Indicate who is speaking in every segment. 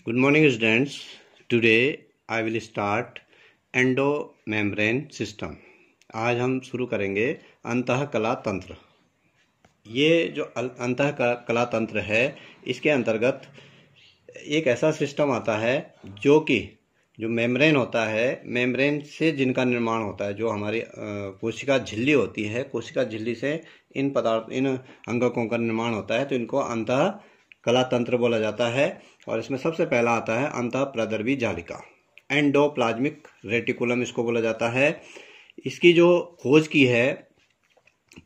Speaker 1: Good morning, students. Today I will start endomembrane system. आज हम शुरू करेंगे अंतःकला तंत्र। ये जो अंतःकला तंत्र है, इसके अंतर्गत एक ऐसा सिस्टम आता है जो मेम्ब्रेन होता है, मेम्ब्रेन से जिनका निर्माण होता है, जो हमारी कोशिका झिल्ली होती है, कोशिका झिल्ली से इन अंगकों का निर्माण होता है, तो इनको अंतःकला तंत्र बोला जाता है। और इसमें सबसे पहला आता है अंतःप्रद्रवी जालिका, एंडोप्लाज्मिक रेटिकुलम इसको बोला जाता है। इसकी जो खोज की है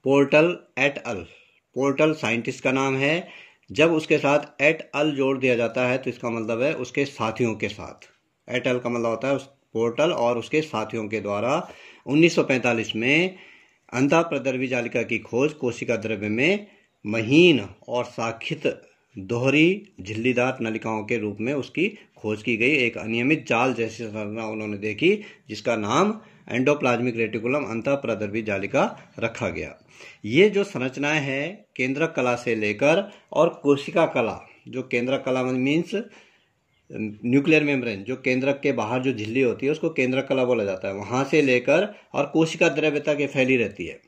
Speaker 1: पोर्टल एट अल, पोर्टल साइंटिस्ट का नाम है। जब उसके साथ एट अल जोड़ दिया जाता है तो इसका मतलब है उसके साथियों के साथ। एट अल का मतलब होता है उस पोर्टल और उसके साथियों के द्वारा 1945 में अंतःप्रद्रवी जालिका की खोज कोशिका द्रव्य में महीन और साखित दोहरी झिल्लीदार नलिकाओं के रूप में उसकी खोज की गई। एक अनियमित जाल जैसी संरचना उन्होंने देखी जिसका नाम एंडोप्लाज्मिक रेटिकुलम अंतःप्रद्रवी जालिका रखा गया। ये जो संरचनाएं हैं केंद्रक कला से लेकर और कोशिका कला, जो केंद्रक कला मीन्स न्यूक्लियर मेम्ब्रेन, जो केंद्रक के बाहर जो झिल्ली होती है उसको केंद्रक कला बोला जाता है, वहां से लेकर और कोशिका द्रव्य तक फैली रहती है,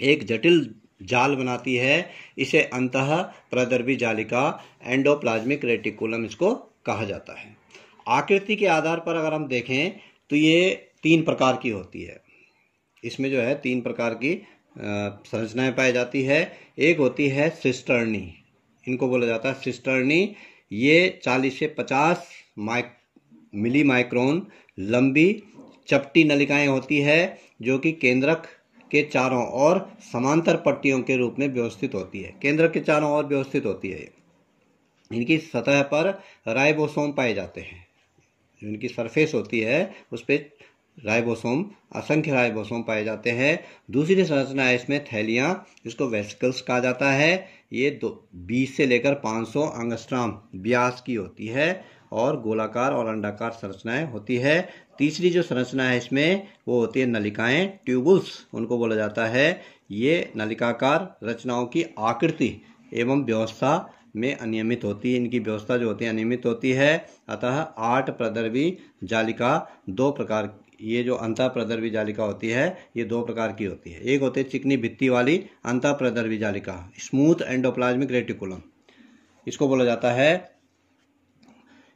Speaker 1: एक जटिल जाल बनाती है। इसे अंतःप्रद्रवी जालिका, एंडोप्लाज्मिक रेटिकुलम इसको कहा जाता है। आकृति के आधार पर अगर हम देखें तो ये 3 प्रकार की होती है। इसमें जो है 3 प्रकार की संरचनाएं पाई जाती है। एक होती है सिस्टर्नी, इनको बोला जाता है सिस्टर्नी। ये 40 से 50 मिली माइक्रोन लंबी चपटी नलिकाएं होती है जो कि केंद्रक के चारों ओर समांतर पट्टियों के रूप में व्यवस्थित होती है। केंद्रक के चारों ओर व्यवस्थित होती है। इनकी सतह पर राइबोसोम पाए जाते हैं। जो इनकी सरफेस होती है उस पर राइबोसोम, असंख्य राइबोसोम पाए जाते हैं। दूसरी संरचना है इसमें थैलियां, जिसको वेसिकल्स कहा जाता है। ये 20 से लेकर 500 एंगस्ट्रॉम व्यास की होती है और गोलाकार और अंडाकार संरचनाएं होती है। तीसरी जो संरचना है इसमें वो होती है नलिकाएं, ट्यूबुल्स उनको बोला जाता है। ये नलिकाकार रचनाओं की आकृति एवं व्यवस्था में अनियमित होती है। इनकी व्यवस्था जो होती है अनियमित होती है। अतः 8 प्रद्रवी जालिका 2 प्रकार, ये जो अंतःप्रद्रवी जालिका होती है ये 2 प्रकार की होती है। एक होती है चिकनी भित्ति वाली अंतःप्रद्रवी जालिका, स्मूथ एंडोप्लाज्मिक रेटिकुलम इसको बोला जाता है।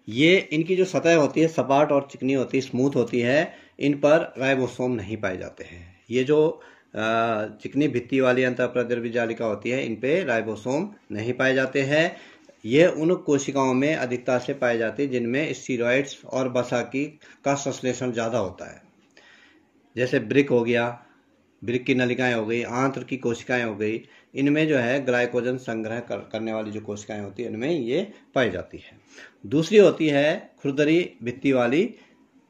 Speaker 1: ये इनकी जो सतह होती है सपाट और चिकनी होती है, स्मूथ होती है। इन पर राइबोसोम नहीं पाए जाते हैं। ये जो चिकनी भित्ति वाली अंतःप्रद्रवी जालिका होती है इन पे राइबोसोम नहीं पाए जाते हैं। ये उन कोशिकाओं में अधिकता से पाए जाते हैं जिनमें स्टीरॉइड्स और वसा का संश्लेषण ज़्यादा होता है। जैसे ब्रिक हो गया, ब्रिक की नलिकाएं हो गई, आंत्र की कोशिकाएं हो गई, इनमें जो है ग्लाइकोजन संग्रह करने वाली जो कोशिकाएं होती है इनमें ये पाई जाती है। दूसरी होती है खुरदरी भित्ति वाली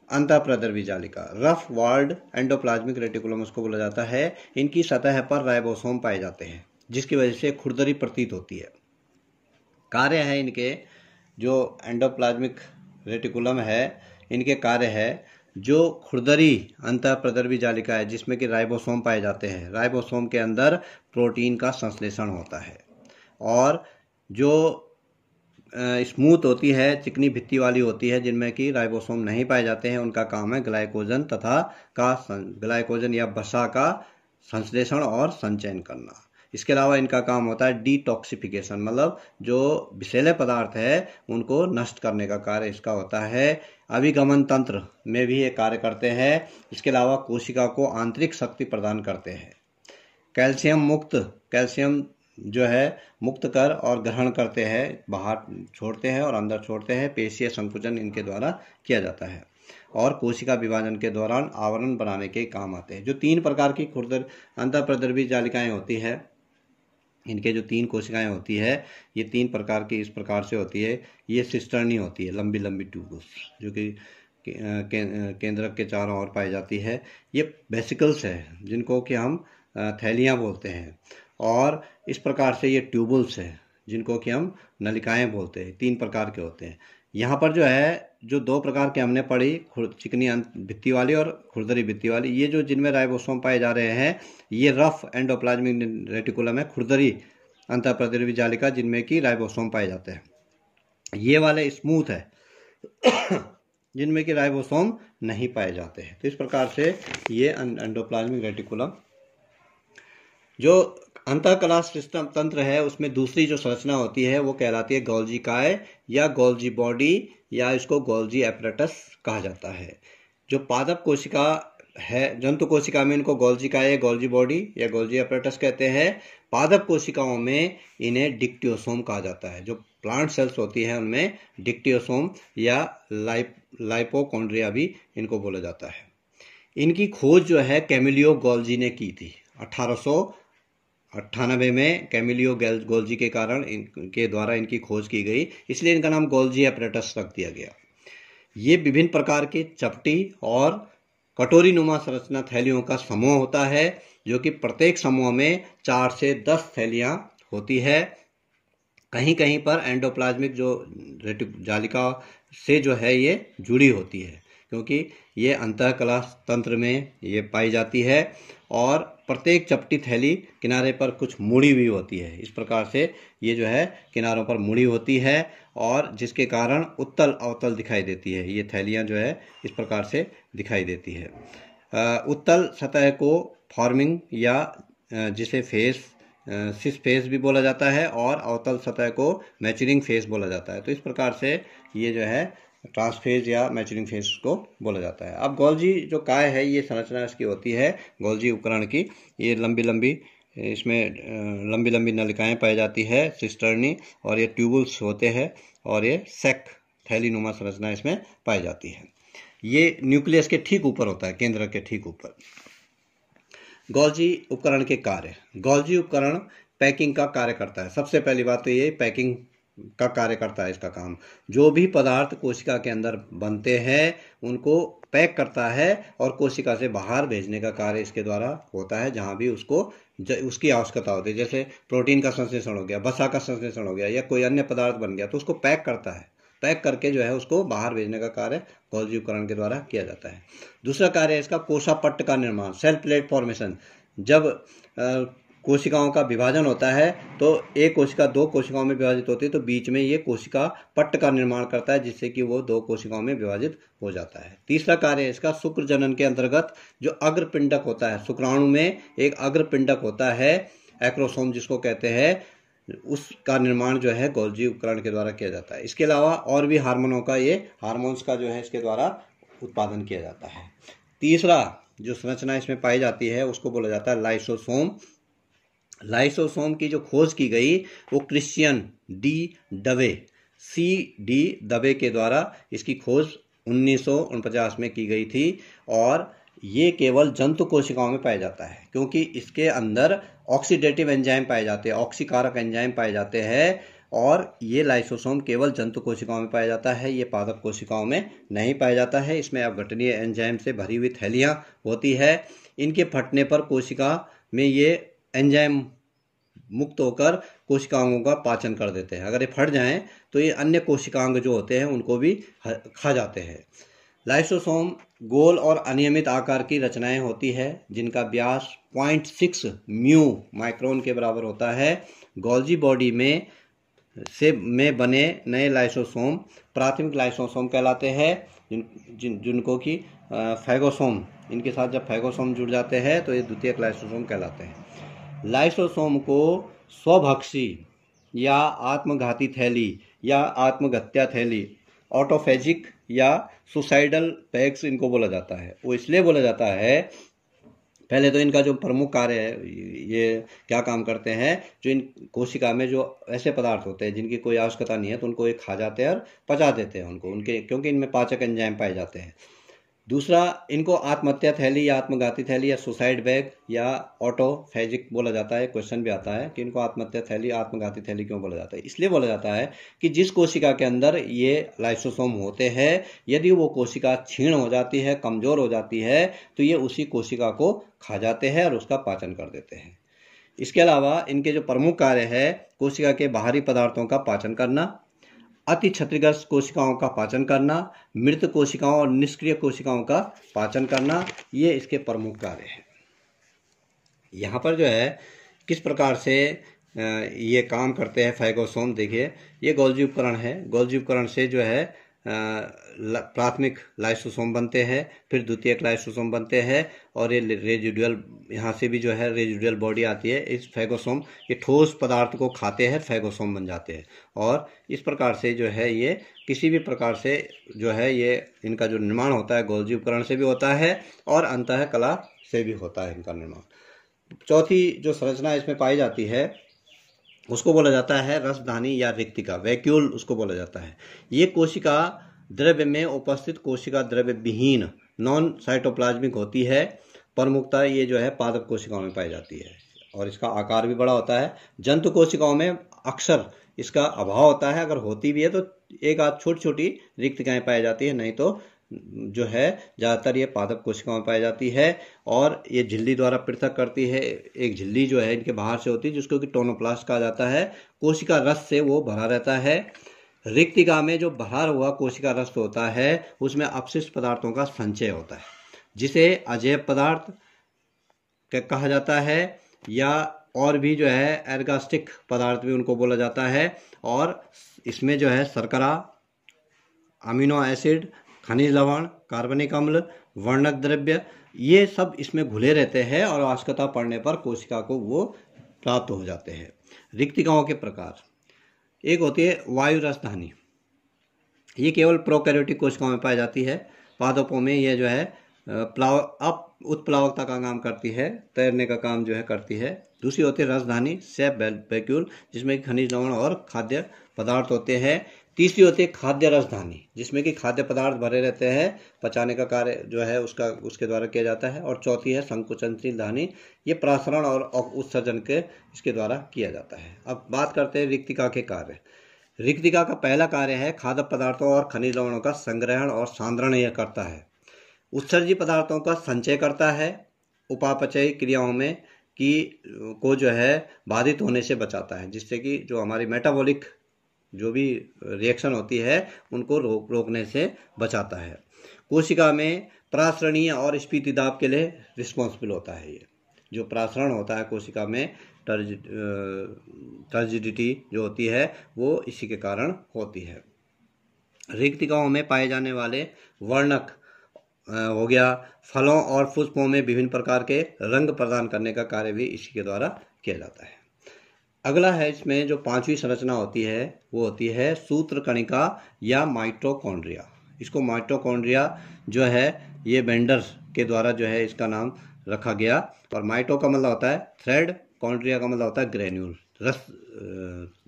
Speaker 1: अंतःप्रद्रवी जालिका, रफ वॉल्ड एंडोप्लाज्मिक रेटिकुलम उसको बोला जाता है। इनकी सतह पर राइबोसोम पाए जाते हैं जिसकी वजह से खुरदरी प्रतीत होती है। कार्य है इनके, जो एंडोप्लाज्मिक रेटिकुलम है इनके कार्य है, जो खुरदरी अंतःप्रद्रवी जालिका है जिसमें कि राइबोसोम पाए जाते हैं, राइबोसोम के अंदर प्रोटीन का संश्लेषण होता है। और जो स्मूथ होती है, चिकनी भित्ति वाली होती है जिनमें कि राइबोसोम नहीं पाए जाते हैं, उनका काम है ग्लाइकोजन या वसा का संश्लेषण और संचयन करना। इसके अलावा इनका काम होता है डिटॉक्सिफिकेशन, मतलब जो विषैले पदार्थ है उनको नष्ट करने का कार्य इसका होता है। अभिगमन तंत्र में भी ये कार्य करते हैं। इसके अलावा कोशिका को आंतरिक शक्ति प्रदान करते हैं। कैल्शियम जो है मुक्त कर और ग्रहण करते हैं, बाहर छोड़ते हैं और अंदर छोड़ते हैं। पेशीय संकुचन इनके द्वारा किया जाता है और कोशिका विभाजन के दौरान आवरण बनाने के काम आते हैं। जो 3 प्रकार की अंतःप्रद्रवी जालिकाएं होती है, इनके जो 3 कोशिकाएं होती है ये 3 प्रकार की इस प्रकार से होती है। ये सिस्टर्नी होती है, लंबी लंबी ट्यूबुल्स जो कि केंद्रक के चारों ओर पाई जाती है। ये वेसिकल्स है जिनको कि हम थैलियां बोलते हैं। और इस प्रकार से ये ट्यूबुल्स है जिनको कि हम नलिकाएं बोलते हैं। 3 प्रकार के होते हैं। यहाँ पर जो है जो 2 प्रकार के हमने पढ़ी, चिकनी भित्ति वाली और खुरदरी भित्ति वाली, ये जो जिनमें राइबोसोम पाए जा रहे हैं ये रफ एंडोप्लाज्मिक रेटिकुलम है, खुरदरी अंतःप्रद्रवी जालिका जिनमें कि राइबोसोम पाए जाते हैं। ये वाले स्मूथ है जिनमें कि राइबोसोम नहीं पाए जाते हैं। तो इस प्रकार से ये एंडोप्लाज्मिक रेटिकुलम जो अंतःकला सिस्टम तंत्र है उसमें दूसरी जो संरचना होती है वो कहलाती है गोल्जी काय या गोल्जी बॉडी या इसको गोल्जी एपरेटस कहा जाता है। जो पादप कोशिका है, जंतु कोशिका में इनको गोल्जी काय, गोल्जी बॉडी या गोल्जी एपरेटस कहते हैं। पादप कोशिकाओं में इन्हें डिक्टियोसोम कहा जाता है। जो प्लांट सेल्स होती है उनमें डिक्टियोसोम या लाइपोकॉन्ड्रिया भी इनको बोला जाता है। इनकी खोज जो है कैमिलियो गोल्जी ने की थी 1898 में। कैमिलियो गोल्जी के कारण इनके द्वारा इनकी खोज की गई, इसलिए इनका नाम गोल्जी एपरेटस रख दिया गया। ये विभिन्न प्रकार की चपटी और कटोरी नुमा संरचना थैलियों का समूह होता है, जो कि प्रत्येक समूह में 4 से 10 थैलियां होती है। कहीं कहीं पर एंडोप्लाज्मिक जो जालिका से जो है ये जुड़ी होती है, क्योंकि ये अंतःकला तंत्र में ये पाई जाती है। और प्रत्येक चपटी थैली किनारे पर कुछ मुड़ी हुई होती है। इस प्रकार से ये जो है किनारों पर मुड़ी होती है और जिसके कारण उत्तल अवतल दिखाई देती है। ये थैलियां जो है इस प्रकार से दिखाई देती है। उत्तल सतह को फॉर्मिंग या जिसे फेस सिस फेस भी बोला जाता है और अवतल सतह को मैच्योरिंग फेस बोला जाता है। तो इस प्रकार से ये जो है ट्रांसफेज या मैच्योरिंग फेस को बोला जाता है। अब गोल्जी जो काय है ये संरचना इसकी होती है गोल्जी उपकरण की। ये लंबी लंबी इसमें लंबी लंबी नलिकाएं पाई जाती है सिस्टर्नी, और ये ट्यूबुल्स होते हैं और ये सेक थैली नुमा संरचना इसमें पाई जाती है। ये न्यूक्लियस के ठीक ऊपर होता है, केंद्र के ठीक ऊपर। गोल्जी उपकरण के कार्य। गोल्जी उपकरण पैकिंग का कार्य करता है। सबसे पहली बात तो ये पैकिंग का कार्य करता है। इसका काम जो भी पदार्थ कोशिका के अंदर बनते हैं उनको पैक करता है और कोशिका से बाहर भेजने का कार्य इसके द्वारा होता है, जहां भी उसकी आवश्यकता होती है। जैसे प्रोटीन का संश्लेषण हो गया, वसा का संश्लेषण हो गया या कोई अन्य पदार्थ बन गया तो उसको पैक करता है। पैक करके जो है उसको बाहर भेजने का कार्य गोल्जी उपकरण के द्वारा किया जाता है। दूसरा कार्य है इसका कोशापट्ट का निर्माण, सेल प्लेट फॉर्मेशन। जब कोशिकाओं का विभाजन होता है तो एक कोशिका 2 कोशिकाओं में विभाजित होती है, तो बीच में ये कोशिका पट्ट का निर्माण करता है जिससे कि वो 2 कोशिकाओं में विभाजित हो जाता है। तीसरा कार्य है इसका शुक्र जनन के अंतर्गत जो अग्रपिंडक होता है, शुक्राणु में एक अग्रपिंडक होता है एक्रोसोम जिसको कहते हैं, उसका निर्माण जो है गोल्जी उपकरण के द्वारा किया जाता है। इसके अलावा और भी हार्मोन्स का जो है इसके द्वारा उत्पादन किया जाता है। तीसरा जो संरचना इसमें पाई जाती है उसको बोला जाता है लाइसोसोम। लाइसोसोम की जो खोज की गई वो क्रिश्चियन डी दवे के द्वारा इसकी खोज 1949 में की गई थी। और ये केवल जंतु कोशिकाओं में पाया जाता है क्योंकि इसके अंदर ऑक्सीडेटिव एंजाइम पाए जाते हैं, ऑक्सीकारक एंजाइम पाए जाते हैं, और ये लाइसोसोम केवल जंतु कोशिकाओं में पाया जाता है। ये पादप कोशिकाओं में नहीं पाया जाता है। इसमें अपघटनीय एंजाइम से भरी हुई थैलियां होती है। इनके फटने पर कोशिका में ये एंजाइम मुक्त होकर कोशिकाओं का पाचन कर देते हैं। अगर ये फट जाएं तो ये अन्य कोशिकांग जो होते हैं उनको भी खा जाते हैं। लाइसोसोम गोल और अनियमित आकार की रचनाएं होती है जिनका व्यास 0.6 म्यू माइक्रोन के बराबर होता है। गोल्जी बॉडी में बने नए लाइसोसोम प्राथमिक लाइसोसोम कहलाते हैं, जिनको कि फैगोसोम, इनके साथ जब फैगोसोम जुड़ जाते हैं तो ये द्वितीयक लाइसोसोम कहलाते हैं। लाइसोसोम को स्वभक्षी या आत्मघाती थैली या आत्महत्या थैली, ऑटोफेजिक या सुसाइडल बैग्स इनको बोला जाता है। वो इसलिए बोला जाता है, पहले तो इनका जो प्रमुख कार्य है ये क्या काम करते हैं, जो इन कोशिका में जो ऐसे पदार्थ होते हैं जिनकी कोई आवश्यकता नहीं है तो उनको ये खा जाते हैं और पचा देते हैं उनको, क्योंकि इनमें पाचक एंजाइम पाए जाते हैं। दूसरा, इनको आत्महत्या थैली या आत्मघाती थैली या सुसाइड बैग या ऑटोफेजिक बोला जाता है। क्वेश्चन भी आता है कि इनको आत्महत्या थैली आत्मघाती थैली क्यों बोला जाता है। इसलिए बोला जाता है कि जिस कोशिका के अंदर ये लाइसोसोम होते हैं, यदि वो कोशिका क्षीण हो जाती है, कमजोर हो जाती है, तो ये उसी कोशिका को खा जाते हैं और उसका पाचन कर देते हैं। इसके अलावा इनके जो प्रमुख कार्य है, कोशिका के बाहरी पदार्थों का पाचन करना, अति क्षतिग्रस्त कोशिकाओं का पाचन करना, मृत कोशिकाओं और निष्क्रिय कोशिकाओं का पाचन करना, ये इसके प्रमुख कार्य हैं। यहाँ पर जो है किस प्रकार से ये काम करते हैं फैगोसोम। देखिए ये गोल्जी उपकरण है। गोल्जी उपकरण से जो है प्राथमिक लाइसोसोम बनते हैं, फिर द्वितीयक लाइसोसोम बनते हैं, और ये रेजिडुअल, यहाँ से भी जो है रेजिडुअल बॉडी आती है। इस फैगोसोम ये ठोस पदार्थ को खाते हैं, फैगोसोम बन जाते हैं। और इस प्रकार से जो है ये किसी भी प्रकार से जो है ये इनका जो निर्माण होता है गोल्जी उपकरण से भी होता है और अंतःकला से भी होता है इनका निर्माण। चौथी जो संरचना इसमें पाई जाती है उसको बोला जाता है रसधानी या रिक्तिका, वैक्यूल उसको बोला जाता है। ये कोशिका द्रव्य में उपस्थित कोशिका द्रव्य विहीन नॉन साइटोप्लाज्मिक होती है। प्रमुखता ये जो है पादप कोशिकाओं में पाई जाती है और इसका आकार भी बड़ा होता है। जंतु कोशिकाओं में अक्सर इसका अभाव होता है, अगर होती भी है तो एक आध छोटी छोटी रिक्तिकाएं पाई जाती है, नहीं तो जो है ज़्यादातर ये पादप कोशिकाओं में पाई जाती है। और ये झिल्ली द्वारा पृथक करती है। एक झिल्ली जो है इनके बाहर से होती है जिसको कि टोनोप्लास्ट कहा जाता है। कोशिका रस से वो भरा रहता है। रिक्तिका में जो भरा हुआ कोशिका रस होता है उसमें अपशिष्ट पदार्थों का संचय होता है, जिसे अजेय पदार्थ कहा जाता है, या और भी जो है एर्गास्टिक पदार्थ भी उनको बोला जाता है। और इसमें जो है शर्करा, अमीनो एसिड, खनिज लवण, कार्बनिक अम्ल, वर्णक द्रव्य, ये सब इसमें घुले रहते हैं और आवश्यकता पड़ने पर कोशिका को वो प्राप्त हो जाते हैं। रिक्तिकाओं के प्रकार, एक होती है वायु रसधानी। ये केवल प्रोकैरियोटिक कोशिकाओं में पाई जाती है। पादपों में ये जो है उत्प्लावकता का काम करती है, तैरने का काम जो है करती है। दूसरी होती है रसधानी सेप वैक्यूल, जिसमें खनिज लवण और खाद्य पदार्थ होते हैं। तीसरी होती है खाद्य रसधानी, जिसमें कि खाद्य पदार्थ भरे रहते हैं, पचाने का कार्य जो है उसके द्वारा किया जाता है। और चौथी है संकुचनशील धानी, ये प्रासरण और उत्सर्जन के इसके द्वारा किया जाता है। अब बात करते हैं रिक्तिका के कार्य। रिक्तिका का पहला कार्य है खाद्य पदार्थों और खनिज लवणों का संग्रहण और सांद्रण यह करता है। उत्सर्जी पदार्थों का संचय करता है। उपापचयी क्रियाओं में को जो है बाधित होने से बचाता है, जिससे कि जो हमारी मेटाबॉलिक जो भी रिएक्शन होती है उनको रोकने से बचाता है। कोशिका में प्रासरणीय और स्फीति दाब के लिए रिस्पॉन्सिबल होता है। ये जो प्रासरण होता है कोशिका में, टर्जिडिटी जो होती है वो इसी के कारण होती है। रिक्तिकाओं में पाए जाने वाले वर्णक हो गया, फलों और पुष्पों में विभिन्न प्रकार के रंग प्रदान करने का कार्य भी इसी के द्वारा किया जाता है। अगला है इसमें जो पांचवी संरचना होती है वो होती है सूत्रकणिका या माइटोकॉन्ड्रिया। इसको माइटोकॉन्ड्रिया जो है ये बेंडर के द्वारा जो है इसका नाम रखा गया। और माइटो का मतलब होता है थ्रेड, कॉन्ड्रिया का मतलब होता है ग्रेन्यूल। रस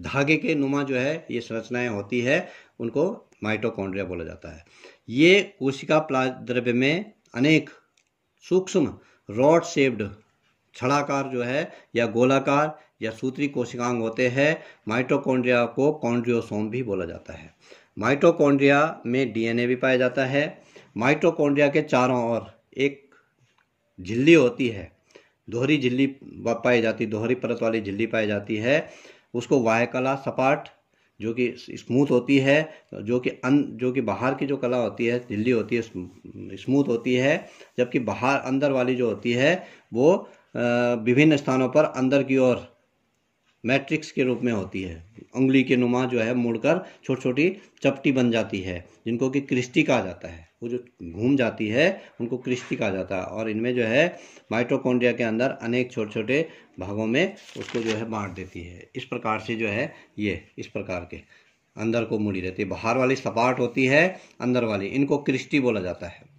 Speaker 1: धागे के नुमा जो है ये संरचनाएं होती है, उनको माइटोकॉन्ड्रिया बोला जाता है। ये कोशिका द्रव्य में अनेक सूक्ष्म रॉड शेप्ड छड़ाकार जो है या गोलाकार या सूत्री कोशिकांग होते हैं। माइटोकॉन्ड्रिया को कॉन्ड्रियोसोम भी बोला जाता है। माइटोकॉन्ड्रिया में डीएनए भी पाया जाता है। माइटोकॉन्ड्रिया के चारों ओर एक झिल्ली होती है, दोहरी झिल्ली पाई जाती, दोहरी परत वाली झिल्ली पाई जाती है। उसको वायकला सपाट जो कि स्मूथ होती है, जो कि बाहर की जो कला होती है झिल्ली होती है स्मूथ होती है, जबकि बाहर अंदर वाली जो होती है वो विभिन्न स्थानों पर अंदर की ओर मैट्रिक्स के रूप में होती है। उंगली के नुमा जो है मुड़कर छोटी छोटी चपटी बन जाती है, जिनको कि क्रिस्टी कहा जाता है। वो जो घूम जाती है उनको क्रिस्टी कहा जाता है। और इनमें जो है माइटोकॉन्ड्रिया के अंदर अनेक छोटे छोटे भागों में उसको जो है बांट देती है। इस प्रकार से जो है ये इस प्रकार के अंदर को मुड़ी रहती है। बाहर वाली सपाट होती है, अंदर वाली इनको क्रिस्टी बोला जाता है।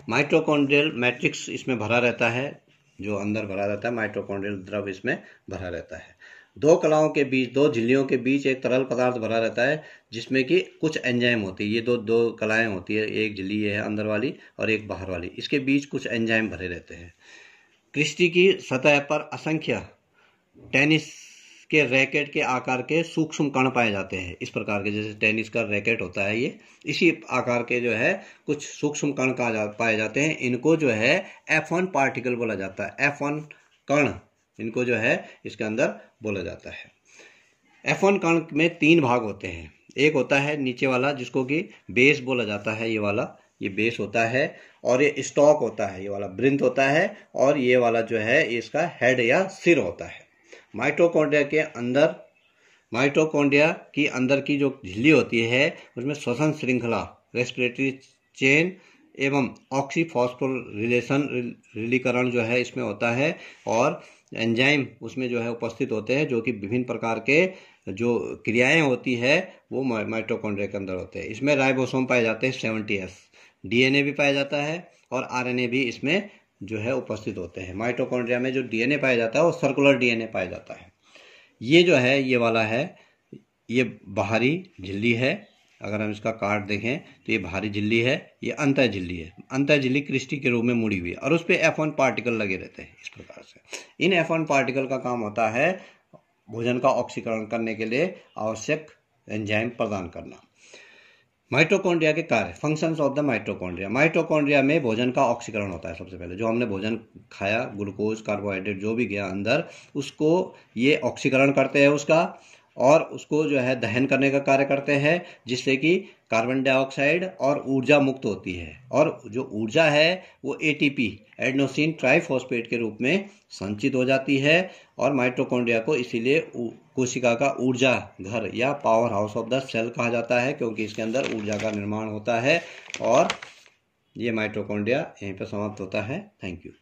Speaker 1: माइटोकॉन्ड्रियल मैट्रिक्स इसमें भरा रहता है, जो अंदर भरा रहता है माइटोकॉन्ड्रियल द्रव इसमें भरा रहता है। दो कलाओं के बीच, दो झिल्लियों के बीच एक तरल पदार्थ भरा रहता है जिसमें कि कुछ एंजाइम होती है। ये दो कलाएं होती है, एक झिल्ली है अंदर वाली और एक बाहर वाली, इसके बीच कुछ एंजाइम भरे रहते हैं। क्रिस्टी की सतह पर असंख्य टेनिस के रैकेट के आकार के सूक्ष्म कण पाए जाते हैं। इस प्रकार के जैसे टेनिस का रैकेट होता है, ये इसी आकार के जो है कुछ सूक्ष्म कण पाए जाते हैं। इनको जो है F1 पार्टिकल बोला जाता है। F1 कण इनको जो है इसके अंदर बोला जाता है। F1 कण में 3 भाग होते हैं। एक होता है नीचे वाला जिसको कि बेस बोला जाता है, ये वाला ये बेस होता है। और ये स्टॉक होता है, ये वाला ब्रिंथ होता है। और ये वाला जो है इसका हेड या सिर होता है। माइटोकॉन्ड्रिया की अंदर की जो झिल्ली होती है उसमें श्वसन श्रृंखला, रेस्पिरेटरी चेन एवं ऑक्सीफॉस्फोरिलेशन जो है इसमें होता है, और एंजाइम उसमें जो है उपस्थित होते हैं, जो कि विभिन्न प्रकार के जो क्रियाएं होती है वो माइटोकॉन्ड्रिया के अंदर होते हैं। इसमें राइबोसोम पाए जाते हैं 70S, डीएनए भी पाया जाता है और आरएनए भी इसमें जो है उपस्थित होते हैं। माइटोकॉन्ड्रिया में जो डीएनए पाया जाता है वो सर्कुलर डीएनए पाया जाता है। ये जो है ये वाला है, ये बाहरी झिल्ली है। अगर हम इसका कार्ड देखें तो ये बाहरी झिल्ली है, ये अंतः झिल्ली है। अंतः झिल्ली क्रिस्टी के रूप में मुड़ी हुई है और उस पर F1 पार्टिकल लगे रहते हैं इस प्रकार से। इन F1 पार्टिकल का काम होता है भोजन का ऑक्सीकरण करने के लिए आवश्यक एंजाइम प्रदान करना। माइटोकॉन्ड्रिया के कार्य, functions of the mitochondria. Mitochondria में भोजन का ऑक्सीकरण होता है। सबसे पहले जो हमने भोजन खाया, ग्लूकोज, कार्बोहाइड्रेट जो भी गया अंदर, उसको ये ऑक्सीकरण करते हैं उसका, और उसको जो है दहन करने का कार्य करते हैं, जिससे कि कार्बन डाइऑक्साइड और ऊर्जा मुक्त होती है। और जो ऊर्जा है वो एटीपी, एडेनोसिन ट्राइफॉस्फेट के रूप में संचित हो जाती है। और माइटोकॉन्ड्रिया को इसीलिए कोशिका का ऊर्जा घर या power house of the cell कहा जाता है, क्योंकि इसके अंदर ऊर्जा का निर्माण होता है। और ये माइटोकॉन्ड्रिया यहीं पर समाप्त होता है। Thank you.